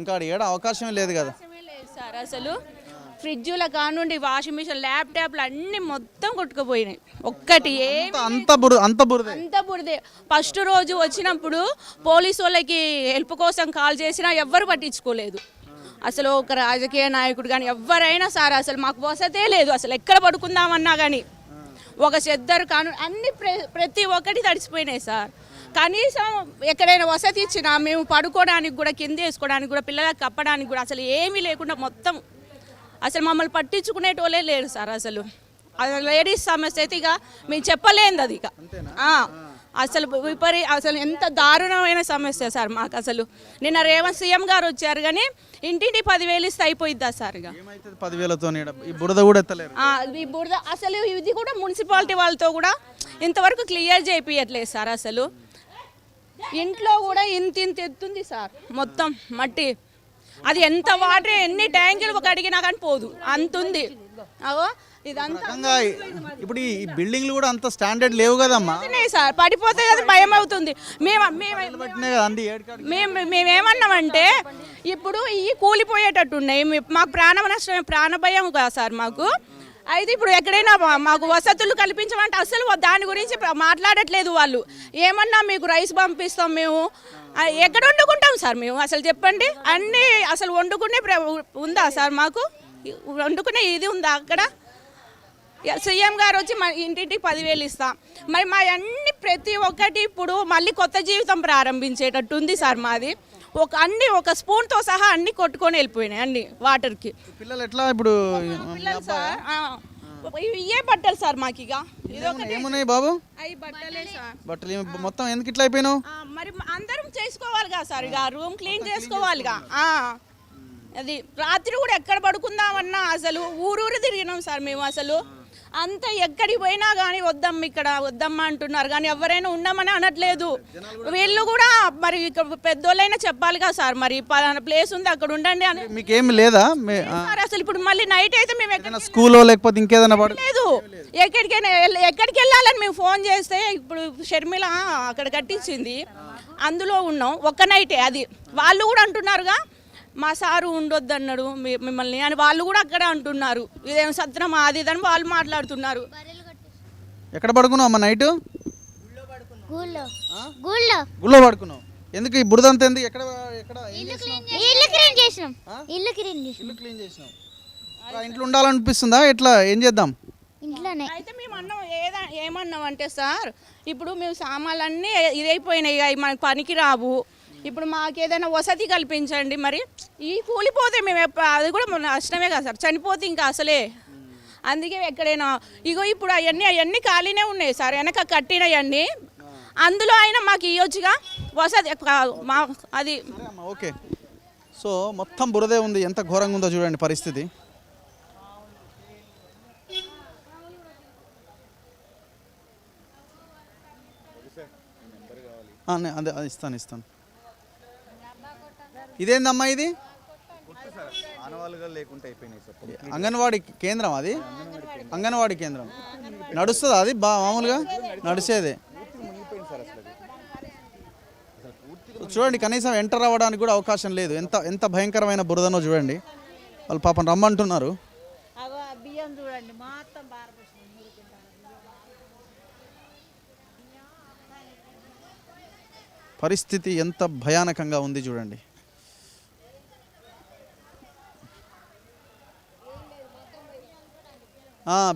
ఇంకా ఏడ అవకాశమే లేదు కదా లేదు సార్. అసలు ఫ్రిడ్జ్ల కానుండి వాషింగ్ మిషన్ ల్యాప్టాప్లు అన్నీ మొత్తం కొట్టుకుపోయినాయి. ఒక్కటి అంత బురదే. ఫస్ట్ రోజు వచ్చినప్పుడు పోలీసు వాళ్ళకి హెల్ప్ కోసం కాల్ చేసినా ఎవ్వరు పట్టించుకోలేదు. అసలు ఒక రాజకీయ నాయకుడు కానీ ఎవరైనా సార్ అసలు మాకు వసతే లేదు. అసలు ఎక్కడ పడుకుందామన్నా కానీ ఒక చెద్దరు కాను అన్ని ప్రతి ఒక్కటి తడిసిపోయినాయి సార్. కనీసం ఎక్కడైనా వసతి ఇచ్చినా మేము పడుకోవడానికి కూడా కింద వేసుకోవడానికి కూడా పిల్లలకు కప్పడానికి కూడా అసలు ఏమీ లేకుండా మొత్తం అసలు మమ్మల్ని పట్టించుకునేటోళ్ళే లేరు సార్. అసలు లేడీస్ సమస్య అయితే ఇక మేము చెప్పలేంది అది ఇక అసలు అసలు ఎంత దారుణమైన సమస్య సార్ మాకు. అసలు నిన్న రేవంత్ సీఎం గారు వచ్చారు కానీ ఇంటింటి 10,000 ఇస్తే అయిపోయిద్దా సార్? ఇక 10,000తో ఈ బురద కూడా ఎత్తలేరు. ఈ బురద అసలు ఇది కూడా మున్సిపాలిటీ వాళ్ళతో కూడా ఇంతవరకు క్లియర్ చేయించట్లేదు సార్. అసలు ఇంట్లో కూడా ఇంత ఎత్తుంది సార్ మొత్తం మట్టి. అది ఎంత వాటర్ ఎన్ని ట్యాంకులు కడిగినా కానీ పోదు అంతుంది. అవో ఇదంతా ఇప్పుడు ఈ బిల్డింగ్లు కూడా అంత స్టాండర్డ్ లేవు కదమ్మా సార్. పడిపోతే కదా భయం అవుతుంది. మేమేమన్నామంటే ఇప్పుడు ఇవి కూలిపోయేటట్టు ఉన్నాయి. మాకు ప్రాణ నష్టం ప్రాణ భయం కదా సార్ మాకు. అయితే ఇప్పుడు ఎక్కడైనా మాకు వసతులు కల్పించమంటే అసలు దాని గురించి మాట్లాడట్లేదు వాళ్ళు. ఏమన్నా మీకు రైస్ పంపిస్తాం మేము ఎక్కడ వండుకుంటాం సార్ మేము? అసలు చెప్పండి. అన్నీ అసలు వండుకునే ఉందా సార్? మాకు వండుకునే ఇది ఉందా అక్కడ? సీఎం గారు వచ్చి మా ఇంటింటికి 10,000 ఇస్తాం. మరి మా అన్ని ప్రతి ఒక్కటి ఇప్పుడు మళ్ళీ కొత్త జీవితం ప్రారంభించేటట్టు ఉంది సార్ మాది. అన్ని ఒక స్పూన్తో సహా అన్ని కొట్టుకొని వెళ్ళిపోయినాయి అన్ని వాటర్కి. పిల్లలు ఎట్లా ఇప్పుడు? పిల్లలు సార్ ఇవే బట్టలు సార్ మాకు. ఇక ఏమున్నాయి బాబు? అవి బట్టలే సార్. బట్టలు మొత్తం ఎందుకు ఇట్లా అయిపోయినావు? మరి అందరం చేసుకోవాలిగా సార్. ఇక రూమ్ క్లీన్ చేసుకోవాలిగా. అది రాత్రి కూడా ఎక్కడ పడుకుందామన్నా అసలు ఊరూరు తిరిగినాం సార్ మేము. అసలు అంత ఎక్కడికి పోయినా కానీ వద్దమ్మ ఇక్కడ వద్దమ్మ అంటున్నారు కానీ ఎవరైనా ఉండమని అనట్లేదు. వీళ్ళు కూడా మరి ఇక్కడ పెద్దోళ్ళైనా చెప్పాలి కదా సార్. మరి పలానా ప్లేస్ ఉంది అక్కడ ఉండండి అని. మీకేమి లేదా సార్? అసలు ఇప్పుడు మళ్ళీ నైట్ అయితే మేము ఎక్కడ స్కూల్లో లేకపోతే ఇంకేదైనా లేదు. ఎక్కడికి వెళ్ళాలని మేము ఫోన్ చేస్తే ఇప్పుడు షర్మిల అక్కడ కట్టించింది అందులో ఉన్నాం ఒక్క నైటే. అది వాళ్ళు కూడా అంటున్నారుగా మా సారు ఉండొద్దు అన్నాడు మిమ్మల్ని అని వాళ్ళు కూడా అక్కడ అంటున్నారు. ఇదేం సత్రం అది ఇదని వాళ్ళు మాట్లాడుతున్నారు. ఎక్కడ పడుకున్నావు అమ్మ నైట్? గుళ్ళో పడుకున్నావు. ఎందుకు ఈ బురద అంతా ఎందుకు? ఇంట్లో ఉండాలనిపిస్తుందా? ఎట్లా ఏం చేద్దాం? అయితే మేము అన్నాం ఏమన్నాం అంటే సార్ ఇప్పుడు మేము సామాన్లన్నీ ఇదైపోయినాయి మనకు పనికి రావు. ఇప్పుడు మాకు ఏదైనా వసతి కల్పించండి. మరి ఈ కూలిపోతే మేము అది కూడా నష్టమే కదా సార్. చనిపోతే ఇంకా అసలే. అందుకే ఎక్కడైనా ఇగో ఇప్పుడు అవన్నీ ఖాళీనే ఉన్నాయి సార్. వెనక కట్టినవన్నీ అందులో అయినా మాకు ఇవ్వచ్చుగా వసతి అది. ఓకే. సో మొత్తం బురదే ఉంది. ఎంత ఘోరంగా ఉందో చూడండి పరిస్థితి. అదే ఇస్తాను. ఇదేందమ్మా ఇది? అంగన్వాడీ కేంద్రం. అది అంగన్వాడీ కేంద్రం నడుస్తుందా? అది మామూలుగా నడిచేదే. చూడండి కనీసం ఎంటర్ అవ్వడానికి కూడా అవకాశం లేదు. ఎంత భయంకరమైన బురదనో చూడండి. వాళ్ళు పాపం రమ్మంటున్నారు. పరిస్థితి ఎంత భయానకంగా ఉంది చూడండి.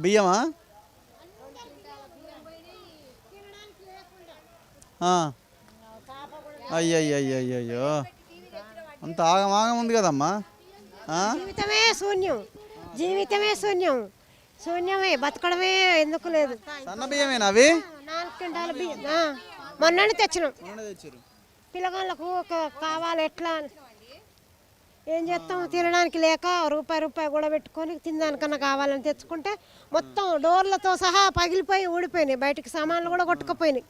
బియ్యమా? అయ్యయ్యో అంత ఆగమాగం ఉంది కదమ్మా. జీవితమే శూన్యమే. బతకడమే ఎందుకు లేదు. సన్న బియ్యమేనా అవి? 4 క్వింటాల బియ్యం మొన్ననే తెచ్చినాం. పిల్లగాళ్ళకు కావాలి ఎట్లా ఏం చేస్తాం? తినడానికి లేక రూపాయి కూడా పెట్టుకొని తినడానికన్నా కావాలని తెచ్చుకుంటే మొత్తం డోర్లతో సహా పగిలిపోయి ఊడిపోయినాయి. బయటికి సామాన్లు కూడా కొట్టుకుపోయినాయి.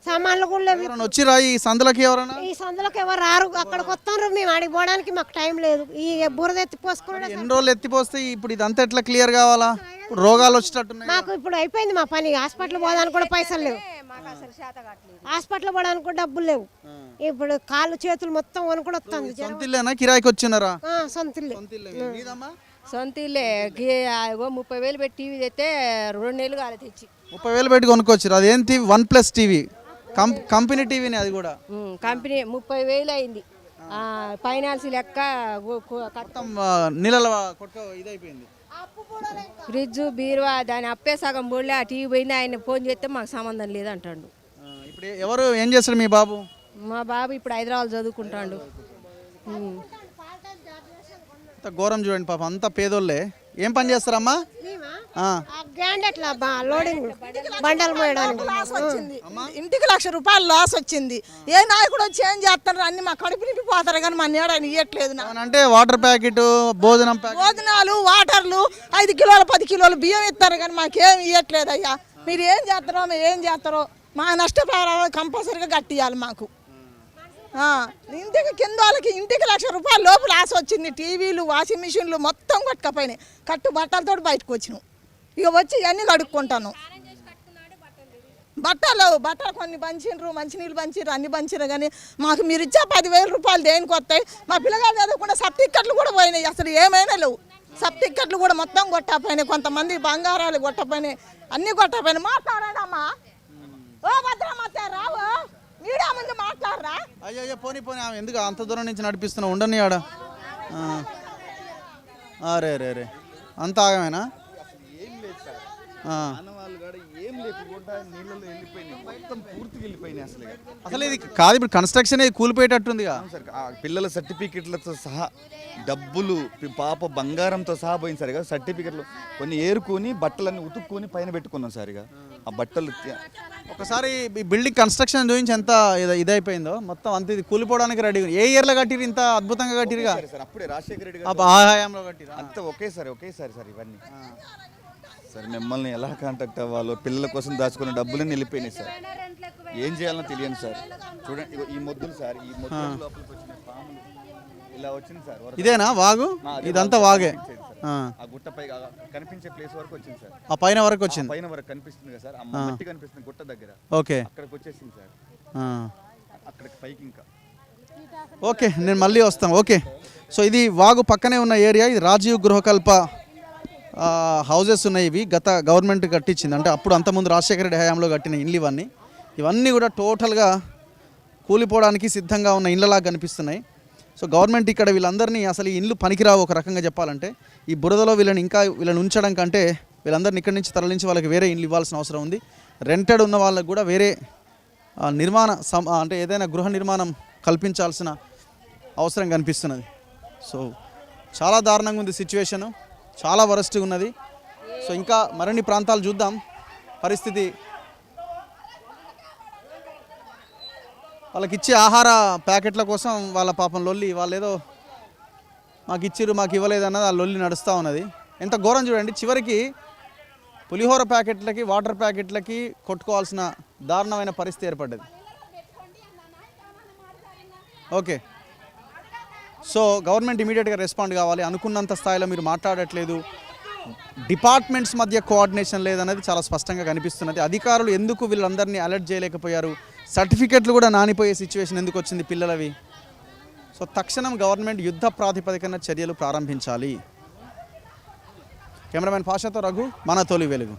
సామాన్లు కూడా వచ్చిరా ఈ సందులకి? ఈ సందులకు ఎవరు రారు. అక్కడికి వస్తారు. మేము ఆడికి పోవడానికి మాకు టైం లేదు. ఈ బురద ఎత్తిపోసుకుని ఎన్ని రోజులు ఎత్తిపోస్తే ఇప్పుడు ఇదంతా ఎట్లా క్లియర్ కావాలా? రోగాలు వచ్చేటట్టు మాకు ఇప్పుడు అయిపోయింది మా పని. హాస్పిటల్ పోదానికి కూడా పైసలు లేవు. హాస్పిటల్ పోవడానికి కూడా డబ్బులు లేవు. ఇప్పుడు కాళ్ళు చేతులు మొత్తం వణుకుడు వస్తుంది. సొంత ఇల్లేనా కిరాయికి వచ్చినారా? సొంత ఇల్లు. సొంత ఇల్లే. మీదమ్మా? సొంత ఇల్లే 30,000 పెట్టి టీవీ తెస్తే 2 నెలలు కాలే తెచ్చి. 30,000 పెట్టి కొనుక్కొచ్చారు. అదేంటి OnePlus టీవీ, కంపెనీ టీవీని అది కూడా. కంపెనీ 30,000 అయింది. ఫైనాన్స్ లెక్క మొత్తం నీళ్ళ కొట్ట ఇదైపోయింది. ఫ్రిడ్జ్ బీరువా దాని అప్పే సగం బోళ్ళే. ఆ టీవీ పోయింది. ఆయన ఫోన్ చేస్తే మాకు సంబంధం లేదు అంటాడు. ఇప్పుడు ఎవరు ఏం చేస్తాడు మీ బాబు? మా బాబు ఇప్పుడు హైదరాబాద్ చదువుకుంటాడు. అంత ఘోరం చూడండి పాపం, అంత పేదోళ్ళే. ఏం పని చేస్తారమ్మా? లోడింగ్ బండలు మోయడానికి. ఇంటికి 1,00,000 రూపాయలు లాస్ వచ్చింది. ఏ నాయకుడు వచ్చి ఏం చేస్తారు? అన్ని మా కడుపు నిండిపోతారు కానీ మన ఏడాది ఇవ్వట్లేదు. అంటే వాటర్ ప్యాకెట్, భోజనం ప్యాకెట్, భోజనాలు, వాటర్లు 5 కిలోలు 10 కిలోలు బియ్యం ఇస్తారు కానీ మాకేం ఇవ్వట్లేదు అయ్యా. మీరు ఏం చేస్తారో మేము ఏం చేస్తారో మా నష్టపరిహారం కంపల్సరీగా కట్టియాలి మాకు. ఇంటికి కింద వాళ్ళకి ఇంటికి 1,00,000 రూపాయల లోపు లాస్ వచ్చింది. టీవీలు, వాషింగ్ మిషన్లు మొత్తం కొట్టుకపోయినాయి. కట్టు బట్టలతో బయటకు వచ్చినాం. ఇక వచ్చి ఇవన్నీ కడుక్కుంటాను. బట్టలు కొన్ని పంచిండ్రు, మంచినీళ్ళు పంచిర్రు, అన్ని పంచిర్రు. కానీ మాకు మీరు ఇచ్చే 10,000 రూపాయలు దేనికి వస్తాయి? మా పిల్లగారు చదవకుండా సబ్టిక్కట్లు కూడా పోయినాయి. అసలు ఏమైనా లేవు. సబ్టిక్కట్లు కూడా మొత్తం కొట్టపోయినాయి. కొంతమంది బంగారాలు కొట్టపోయినాయి, అన్నీ కొట్టపోయినాయి. మాట్లాడాడమ్మా. ఓ భద్రమత్త రావు, మీడియా ముందు మాట్లాడరా? అయ్యో పోనీ పోనీ, ఆమె ఎందుకు అంత దూరం నుంచి నడిపిస్తున్నావు? ఉండని ఆడ. అరే రే రే, అంత ఆగమేనా? అసలు ఇది కాదు, ఇప్పుడు కన్స్ట్రక్షన్ కూలిపోయేటట్టుందిగా. పిల్లల సర్టిఫికెట్లతో సహా డబ్బులు, పాప బంగారంతో సహా పోయింది సార్. సర్టిఫికెట్లు కొన్ని ఏరుకొని బట్టలన్నీ ఉతుక్కొని పైన పెట్టుకున్నాం సార్. ఇక ఆ బట్టలు ఒకసారి ఈ బిల్డింగ్ కన్స్ట్రక్షన్ చూపించి ఎంత ఇదైపోయిందో మొత్తం. అంత ఇది కూలిపోవడానికి రెడీ. ఏ ఇయర్లో కట్టిరు? ఇంత అద్భుతంగా కట్టిరుగా సార్. అప్పుడే రాజశేఖర రెడ్డి హయాంలో కట్టిరు. అంతా ఒకేసారి సార్ ఇవన్నీ. సార్ మిమ్మల్ని ఎలా కాంటాక్ట్ అవ్వాలో, పిల్లల కోసం దాచుకున్న డబ్బులన్నీ వెళ్ళిపోయినాయి సార్. ఏం చేయాలో తెలియదు సార్. చూడండి ఈ మొద్దులు సార్, ఈ మొద్దుల లోపలికి వచ్చిన పాములు ఇలా వచ్చింది సార్. ఇదేనా వాగు? ఇదంతా వాగే. ఆ గుట్టపై కనిపించే ప్లేస్ వరకు వచ్చింది సార్. ఆ పైన వరకు వచ్చింది. పైన వరకు కనిపిస్తుంది కదా సార్, ఆ మట్టి కనిపిస్తుంది గుట్ట దగ్గర. ఓకే, అక్కడికి వచ్చేసింది సార్. అక్కడికి పైకి ఇంకా. ఓకే, నేను మళ్ళీ వస్తాను. ఓకే, సో ఇది వాగు పక్కనే ఉన్న ఏరియా. ఇది రాజీవ్ గృహకల్ప హౌజెస్ ఉన్నాయి. ఇవి గత గవర్నమెంట్ కట్టించింది. అంటే అప్పుడు అంతకుముందు రాజశేఖర రెడ్డి హయాంలో కట్టిన ఇండ్లు ఇవన్నీ కూడా టోటల్గా కూలిపోవడానికి సిద్ధంగా ఉన్న ఇళ్ళలాగా కనిపిస్తున్నాయి. సో గవర్నమెంట్ ఇక్కడ వీళ్ళందరినీ, అసలు ఈ ఇండ్లు పనికిరావు ఒక రకంగా చెప్పాలంటే. ఈ బురదలో వీళ్ళని ఉంచడం కంటే వీళ్ళందరినీ ఇక్కడి నుంచి తరలించి వాళ్ళకి వేరే ఇండ్లు ఇవ్వాల్సిన అవసరం ఉంది. రెంటెడ్ ఉన్న వాళ్ళకి కూడా వేరే అంటే ఏదైనా గృహ నిర్మాణం కల్పించాల్సిన అవసరం కనిపిస్తున్నది. సో చాలా దారుణంగా ఉంది సిచ్యువేషను, చాలా వరస్ట్గా ఉన్నది. సో ఇంకా మరిన్ని ప్రాంతాలు చూద్దాం పరిస్థితి. వాళ్ళకి ఇచ్చే ఆహార ప్యాకెట్ల కోసం వాళ్ళ పాపం లొల్లి. వాళ్ళు ఏదో మాకు ఇచ్చిర్రు మాకు ఇవ్వలేదు అన్నది ఆ లొల్లి నడుస్తూ ఉన్నది. ఎంత ఘోరం చూడండి. చివరికి పులిహోర ప్యాకెట్లకి, వాటర్ ప్యాకెట్లకి కొట్టుకోవాల్సిన దారుణమైన పరిస్థితి ఏర్పడ్డది. ఓకే, సో గవర్నమెంట్ ఇమీడియట్గా రెస్పాండ్ కావాలి. అనుకున్నంత స్థాయిలో మీరు మాట్లాడట్లేదు, డిపార్ట్మెంట్స్ మధ్య కోఆర్డినేషన్ లేదనేది చాలా స్పష్టంగా కనిపిస్తున్నది. అధికారులు ఎందుకు వీళ్ళందరినీ అలర్ట్ చేయలేకపోయారు? సర్టిఫికెట్లు కూడా నానిపోయే సిచ్యువేషన్ ఎందుకు వచ్చింది పిల్లలవి? సో తక్షణం గవర్నమెంట్ యుద్ధ ప్రాతిపదికన చర్యలు ప్రారంభించాలి. కెమెరామెన్ పాషాతో రఘు, మన తొలి వెలుగు.